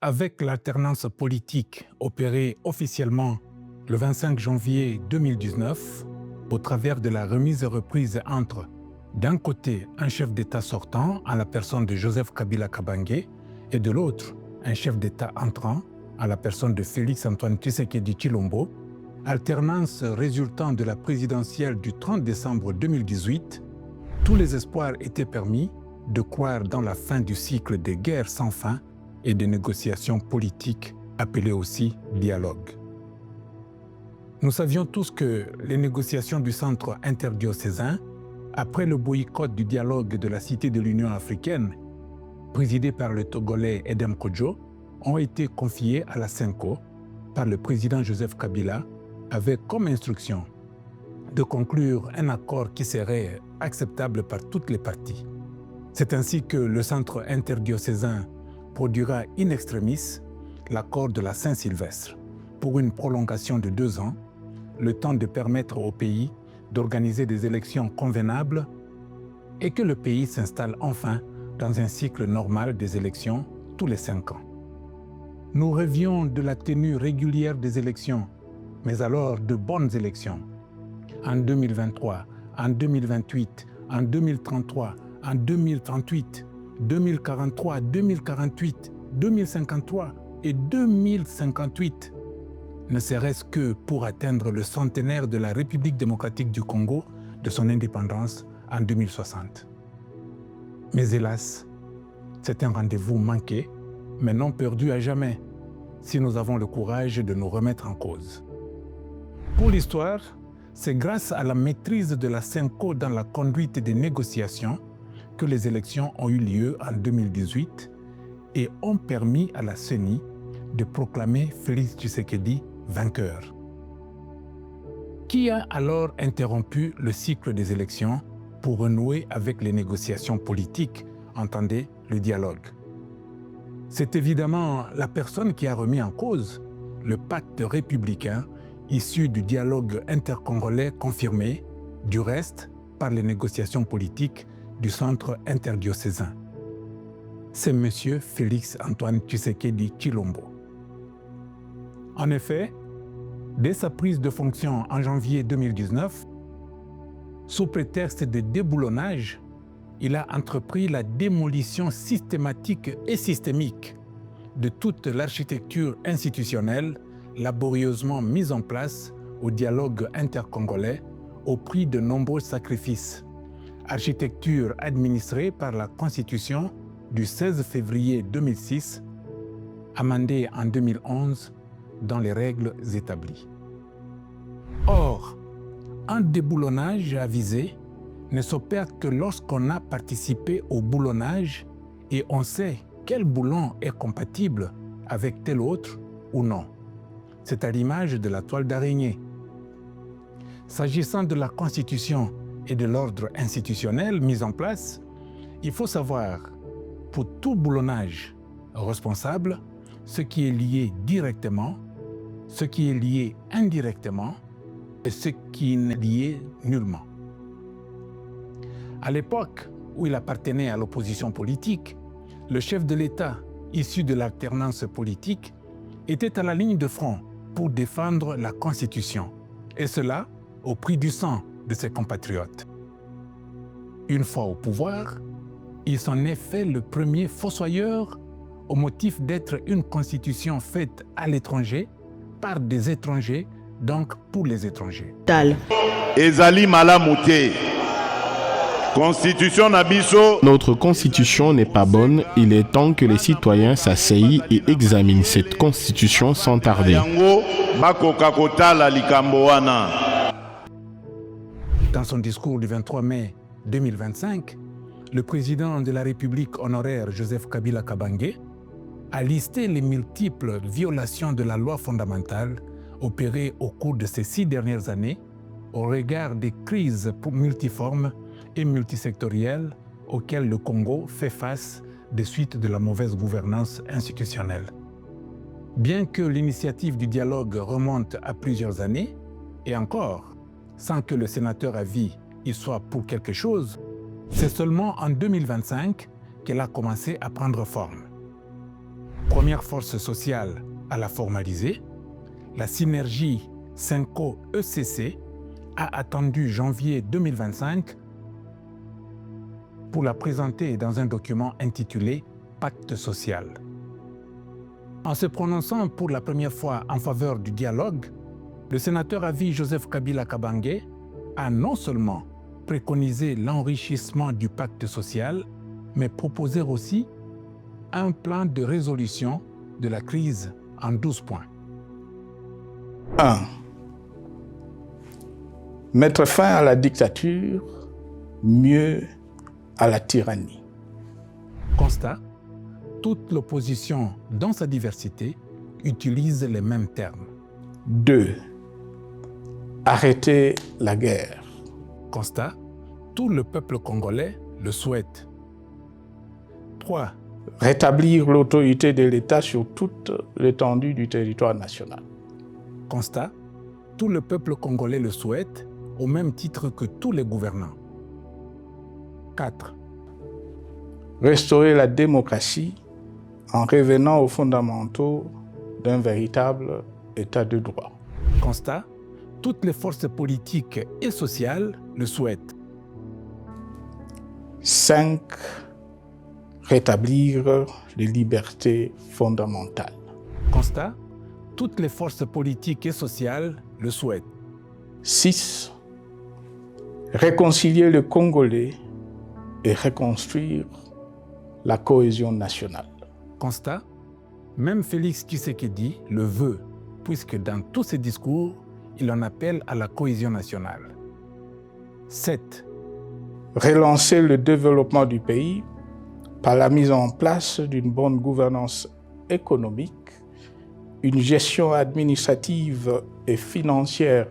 Avec l'alternance politique opérée officiellement le 25 janvier 2019, au travers de la remise et reprise entre, d'un côté, un chef d'État sortant à la personne de Joseph Kabila Kabange et de l'autre, un chef d'État entrant à la personne de Félix Antoine Tshisekedi Tshilombo, alternance résultant de la présidentielle du 30 décembre 2018, tous les espoirs étaient permis de croire dans la fin du cycle des guerres sans fin et des négociations politiques appelées aussi dialogue. Nous savions tous que les négociations du centre interdiocésain, après le boycott du dialogue de la Cité de l'Union africaine, présidé par le Togolais Edem Kodjo, ont été confiées à la CENCO par le président Joseph Kabila avec comme instruction de conclure un accord qui serait acceptable par toutes les parties. C'est ainsi que le centre interdiocésain produira in extremis l'accord de la Saint-Sylvestre pour une prolongation de 2 ans, le temps de permettre au pays d'organiser des élections convenables et que le pays s'installe enfin dans un cycle normal des élections tous les 5 ans. Nous rêvions de la tenue régulière des élections, mais alors de bonnes élections. En 2023, en 2028, en 2033, en 2038, 2043, 2048, 2053 et 2058, ne serait-ce que pour atteindre le centenaire de la République démocratique du Congo de son indépendance en 2060. Mais hélas, c'est un rendez-vous manqué, mais non perdu à jamais, si nous avons le courage de nous remettre en cause. Pour l'histoire, c'est grâce à la maîtrise de la CENCO dans la conduite des négociations que les élections ont eu lieu en 2018 et ont permis à la CENI de proclamer Félix Tshisekedi vainqueur. Qui a alors interrompu le cycle des élections pour renouer avec les négociations politiques, entendez le dialogue? C'est évidemment la personne qui a remis en cause le pacte républicain issu du dialogue intercongolais confirmé, du reste, par les négociations politiques du centre interdiocésain. C'est M. Félix Antoine Tshisekedi Tshilombo. En effet, dès sa prise de fonction en janvier 2019, sous prétexte de déboulonnage, il a entrepris la démolition systématique et systémique de toute l'architecture institutionnelle laborieusement mise en place au dialogue intercongolais au prix de nombreux sacrifices. Architecture administrée par la Constitution du 16 février 2006, amendée en 2011 dans les règles établies. Or, un déboulonnage avisé ne s'opère que lorsqu'on a participé au boulonnage et on sait quel boulon est compatible avec tel autre ou non. C'est à l'image de la toile d'araignée. S'agissant de la Constitution et de l'ordre institutionnel mis en place, il faut savoir, pour tout boulonnage responsable, ce qui est lié directement, ce qui est lié indirectement et ce qui n'est lié nullement. À l'époque où il appartenait à l'opposition politique, le chef de l'État, issu de l'alternance politique, était à la ligne de front pour défendre la Constitution, et cela au prix du sang de ses compatriotes. Une fois au pouvoir, il s'en est fait le premier fossoyeur au motif d'être une constitution faite à l'étranger, par des étrangers, donc pour les étrangers. Ezali malamouté. Constitution Nabiso. Notre constitution n'est pas bonne. Il est temps que les citoyens s'asseyent et examinent cette constitution sans tarder. Dans son discours du 23 mai 2025, le président de la République honoraire Joseph Kabila Kabange a listé les multiples violations de la loi fondamentale opérées au cours de ces 6 dernières années au regard des crises multiformes et multisectorielles auxquelles le Congo fait face des suites de la mauvaise gouvernance institutionnelle. Bien que l'initiative du dialogue remonte à plusieurs années, et encore, sans que le sénateur à vie y soit pour quelque chose, c'est seulement en 2025 qu'elle a commencé à prendre forme. Première force sociale à la formaliser, la synergie Synco-ECC a attendu janvier 2025 pour la présenter dans un document intitulé « Pacte social ». En se prononçant pour la première fois en faveur du dialogue, le sénateur à vie Joseph Kabila Kabange a non seulement préconisé l'enrichissement du pacte social, mais proposé aussi un plan de résolution de la crise en 12 points. 1. Mettre fin à la dictature, mieux à la tyrannie. Constat: toute l'opposition, dans sa diversité, utilise les mêmes termes. 2. Arrêter la guerre. Constat: tout le peuple congolais le souhaite. 3. Rétablir l'autorité de l'État sur toute l'étendue du territoire national. Constat: tout le peuple congolais le souhaite, au même titre que tous les gouvernants. 4. Restaurer la démocratie en revenant aux fondamentaux d'un véritable État de droit. Constat: toutes les forces politiques et sociales le souhaitent. 5. Rétablir les libertés fondamentales. Constat: toutes les forces politiques et sociales le souhaitent. 6. Réconcilier le Congolais et reconstruire la cohésion nationale. Constat: même Félix Tshisekedi le veut, puisque dans tous ses discours, il en appelle à la cohésion nationale. 7. Relancer le développement du pays par la mise en place d'une bonne gouvernance économique, une gestion administrative et financière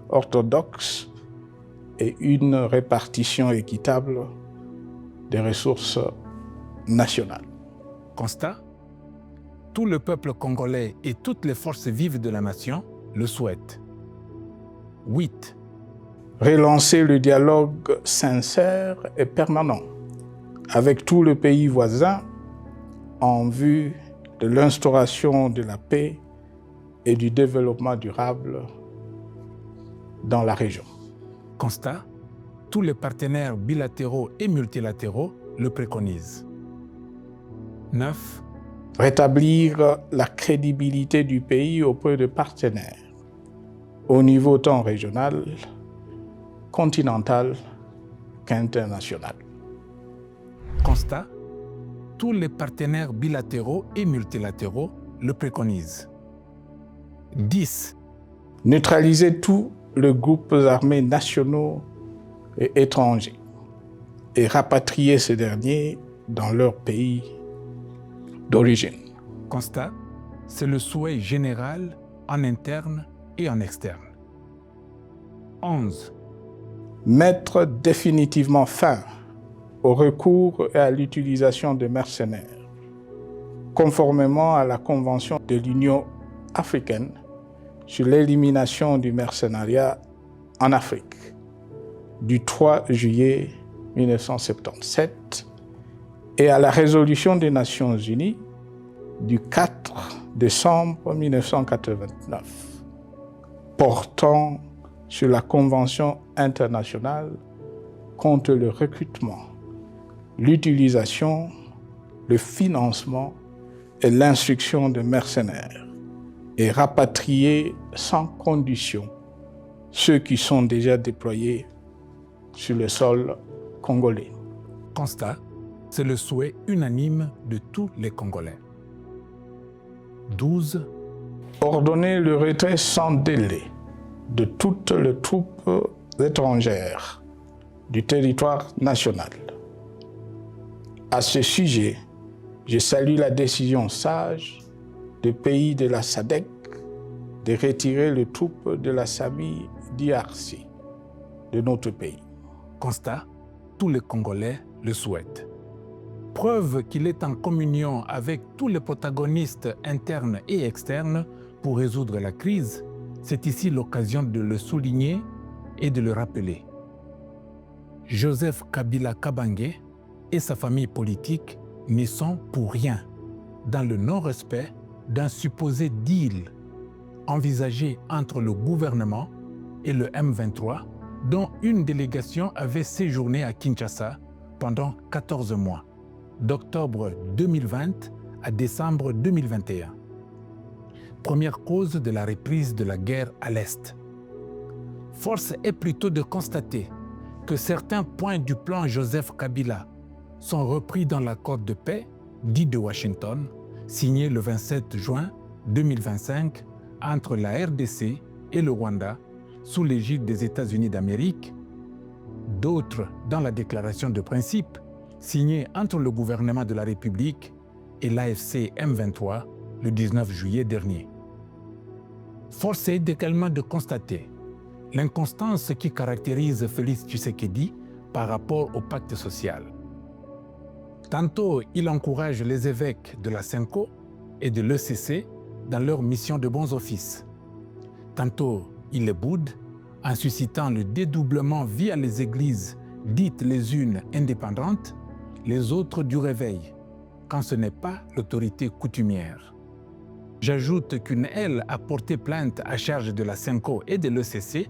orthodoxe et une répartition équitable des ressources nationales. Constat: tout le peuple congolais et toutes les forces vives de la nation le souhaitent. 8. Relancer le dialogue sincère et permanent avec tous les pays voisins en vue de l'instauration de la paix et du développement durable dans la région. Constat: tous les partenaires bilatéraux et multilatéraux le préconisent. 9. Rétablir la crédibilité du pays auprès de partenaires au niveau tant régional, continental qu'international. Constat: tous les partenaires bilatéraux et multilatéraux le préconisent. 10. Neutraliser tous les groupes armés nationaux et étrangers et rapatrier ces derniers dans leur pays d'origine. Constat: c'est le souhait général en interne et en externe. 11. Mettre définitivement fin au recours et à l'utilisation de mercenaires, conformément à la Convention de l'Union africaine sur l'élimination du mercenariat en Afrique du 3 juillet 1977 et à la résolution des Nations Unies du 4 décembre 1989 portant sur la Convention internationale contre le recrutement, l'utilisation, le financement et l'instruction de mercenaires et rapatrier sans condition ceux qui sont déjà déployés sur le sol congolais. Constat: c'est le souhait unanime de tous les Congolais. 12. Ordonner le retrait sans délai de toutes les troupes étrangères du territoire national. À ce sujet, je salue la décision sage des pays de la SADC de retirer les troupes de la SAMI DRC de notre pays. Constat: tous les Congolais le souhaitent. Preuve qu'il est en communion avec tous les protagonistes internes et externes pour résoudre la crise, c'est ici l'occasion de le souligner et de le rappeler. Joseph Kabila Kabange et sa famille politique n'y sont pour rien. dans le non-respect d'un supposé deal envisagé entre le gouvernement et le M23, dont une délégation avait séjourné à Kinshasa pendant 14 mois, d'octobre 2020 à décembre 2021. Première cause de la reprise de la guerre à l'Est. Force est plutôt de constater que certains points du plan Joseph Kabila sont repris dans l'accord de paix dit de Washington, signé le 27 juin 2025 entre la RDC et le Rwanda sous l'égide des États-Unis d'Amérique, d'autres dans la déclaration de principe signée entre le gouvernement de la République et l'AFC M23 le 19 juillet dernier. Force est également de constater l'inconstance qui caractérise Félix Tshisekedi par rapport au pacte social. Tantôt, il encourage les évêques de la SENCO et de l'ECC dans leur mission de bons offices. Tantôt, il les boude en suscitant le dédoublement via les églises dites les unes indépendantes, les autres du réveil, quand ce n'est pas l'autorité coutumière. J'ajoute qu'une aile a porté plainte à charge de la SENCO et de l'ECC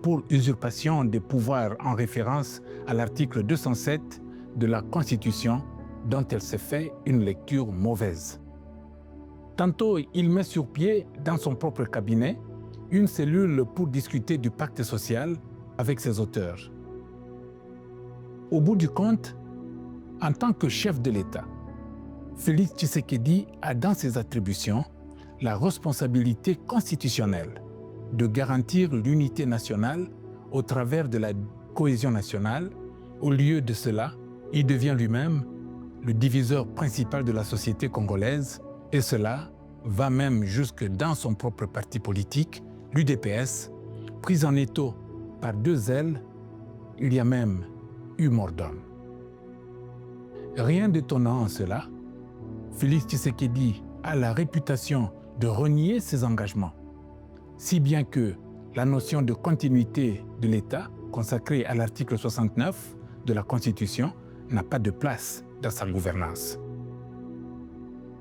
pour usurpation des pouvoirs en référence à l'article 207 de la Constitution dont elle s'est fait une lecture mauvaise. Tantôt, il met sur pied, dans son propre cabinet, une cellule pour discuter du pacte social avec ses auteurs. Au bout du compte, en tant que chef de l'État, Félix Tshisekedi a dans ses attributions la responsabilité constitutionnelle de garantir l'unité nationale au travers de la cohésion nationale. Au lieu de cela, il devient lui-même le diviseur principal de la société congolaise, et cela va même jusque dans son propre parti politique, l'UDPS, pris en étau par deux ailes, il y a même eu mort d'homme. Rien d'étonnant en cela, Félix Tshisekedi a la réputation de renier ses engagements, si bien que la notion de continuité de l'État, consacrée à l'article 69 de la Constitution, n'a pas de place dans sa gouvernance.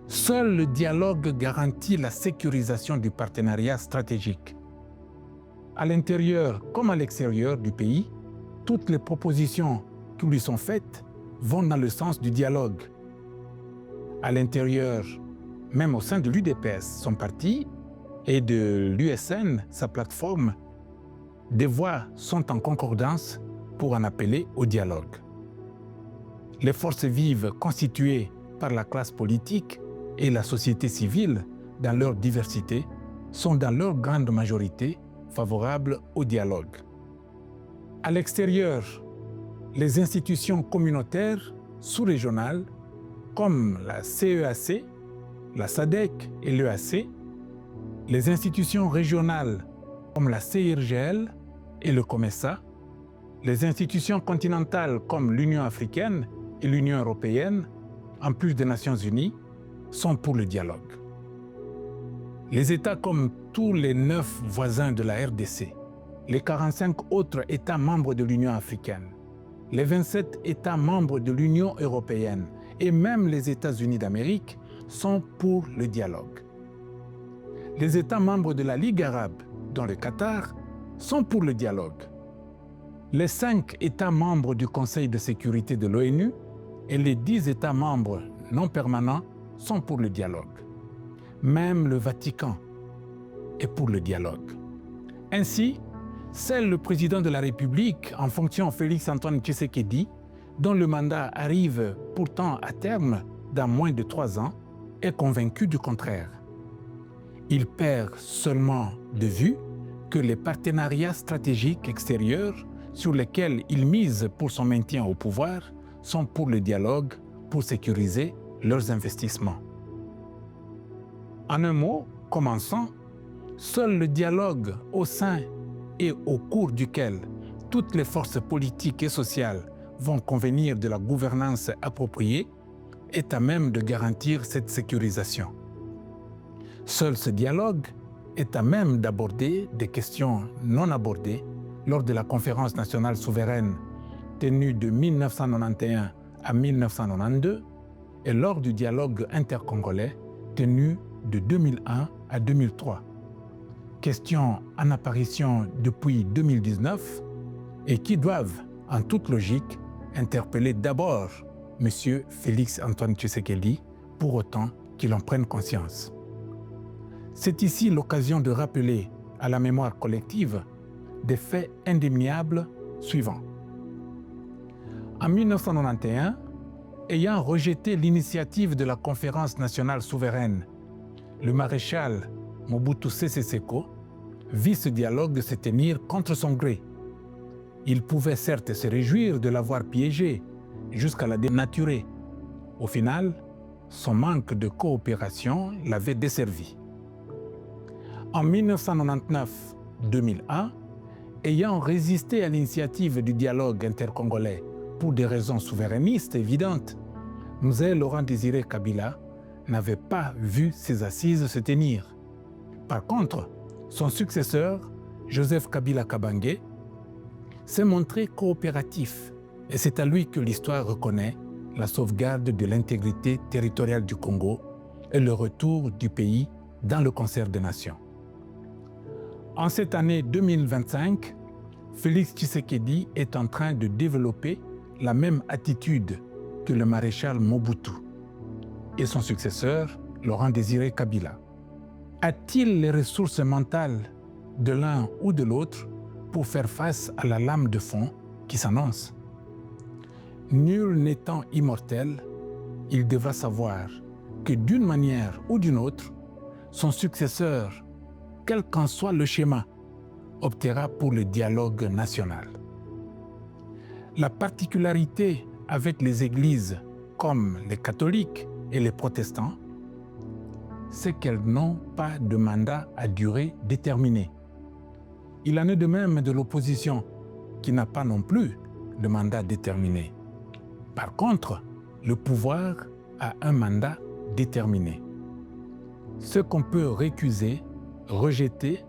Seul le dialogue garantit la sécurisation du partenariat stratégique. À l'intérieur comme à l'extérieur du pays, toutes les propositions qui lui sont faites vont dans le sens du dialogue. À l'intérieur, même au sein de l'UDPS, son parti, et de l'USN, sa plateforme, des voix sont en concordance pour en appeler au dialogue. Les forces vives constituées par la classe politique et la société civile, dans leur diversité, sont dans leur grande majorité favorables au dialogue. À l'extérieur, les institutions communautaires sous-régionales, comme la CEAC, la SADC et l'EAC, les institutions régionales comme la CIRGL et le COMESA, les institutions continentales comme l'Union africaine et l'Union européenne, en plus des Nations unies, sont pour le dialogue. Les États comme tous les 9 voisins de la RDC, les 45 autres États membres de l'Union africaine, les 27 États membres de l'Union européenne et même les États-Unis d'Amérique sont pour le dialogue. Les États membres de la Ligue arabe, dont le Qatar, sont pour le dialogue. Les 5 États membres du Conseil de sécurité de l'ONU et les 10 États membres non permanents sont pour le dialogue. Même le Vatican est pour le dialogue. Ainsi, seul le président de la République, en fonction Félix-Antoine Tshisekedi, dont le mandat arrive pourtant à terme dans moins de 3 ans, est convaincu du contraire. Il perd seulement de vue que les partenariats stratégiques extérieurs sur lesquels il mise pour son maintien au pouvoir sont pour le dialogue, pour sécuriser leurs investissements. En un mot, commençons, seul le dialogue au sein et au cours duquel toutes les forces politiques et sociales vont convenir de la gouvernance appropriée est à même de garantir cette sécurisation. Seul ce dialogue est à même d'aborder des questions non abordées lors de la conférence nationale souveraine tenue de 1991 à 1992 et lors du dialogue intercongolais tenu de 2001 à 2003. Questions en apparition depuis 2019 et qui doivent, en toute logique, interpeller d'abord M. Félix Antoine Tshisekedi, pour autant qu'il en prenne conscience. C'est ici l'occasion de rappeler à la mémoire collective des faits indéniables suivants. En 1991, ayant rejeté l'initiative de la Conférence nationale souveraine, le maréchal Mobutu Sese Seko vit ce dialogue se tenir contre son gré. Il pouvait certes se réjouir de l'avoir piégé jusqu'à la dénaturer. Au final, son manque de coopération l'avait desservi. En 1999-2001, ayant résisté à l'initiative du dialogue intercongolais pour des raisons souverainistes évidentes, Mzee Laurent-Désiré Kabila n'avait pas vu ses assises se tenir. Par contre, son successeur, Joseph Kabila Kabange, s'est montré coopératif et c'est à lui que l'histoire reconnaît la sauvegarde de l'intégrité territoriale du Congo et le retour du pays dans le concert des nations. En cette année 2025, Félix Tshisekedi est en train de développer la même attitude que le maréchal Mobutu et son successeur, Laurent-Désiré Kabila. A-t-il les ressources mentales de l'un ou de l'autre pour faire face à la lame de fond qui s'annonce? Nul n'étant immortel, il devra savoir que d'une manière ou d'une autre, son successeur, quel qu'en soit le schéma, optera pour le dialogue national. La particularité avec les églises comme les catholiques et les protestants, c'est qu'elles n'ont pas de mandat à durée déterminée. Il en est de même de l'opposition, qui n'a pas non plus de mandat déterminé. Par contre, le pouvoir a un mandat déterminé. Ce qu'on peut récuser, rejeter,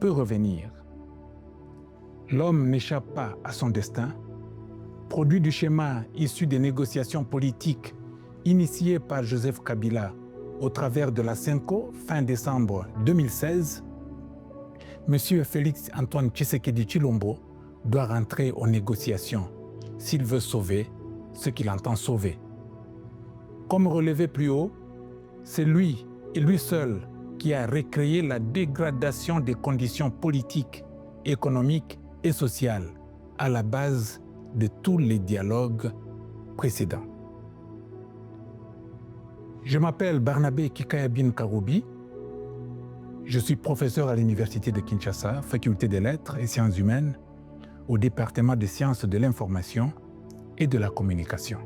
peut revenir. L'homme n'échappe pas à son destin, produit du schéma issu des négociations politiques initiées par Joseph Kabila au travers de la CENCO fin décembre 2016, M. Félix Antoine Tshisekedi Tshilombo doit rentrer aux négociations s'il veut sauver ce qu'il entend sauver. Comme relevé plus haut, c'est lui et lui seul qui a recréé la dégradation des conditions politiques, économiques et sociales à la base de tous les dialogues précédents. Je m'appelle Barnabé Kikayabin Karoubi. Je suis professeur à l'Université de Kinshasa, Faculté des Lettres et Sciences humaines, au département des sciences de l'information et de la communication.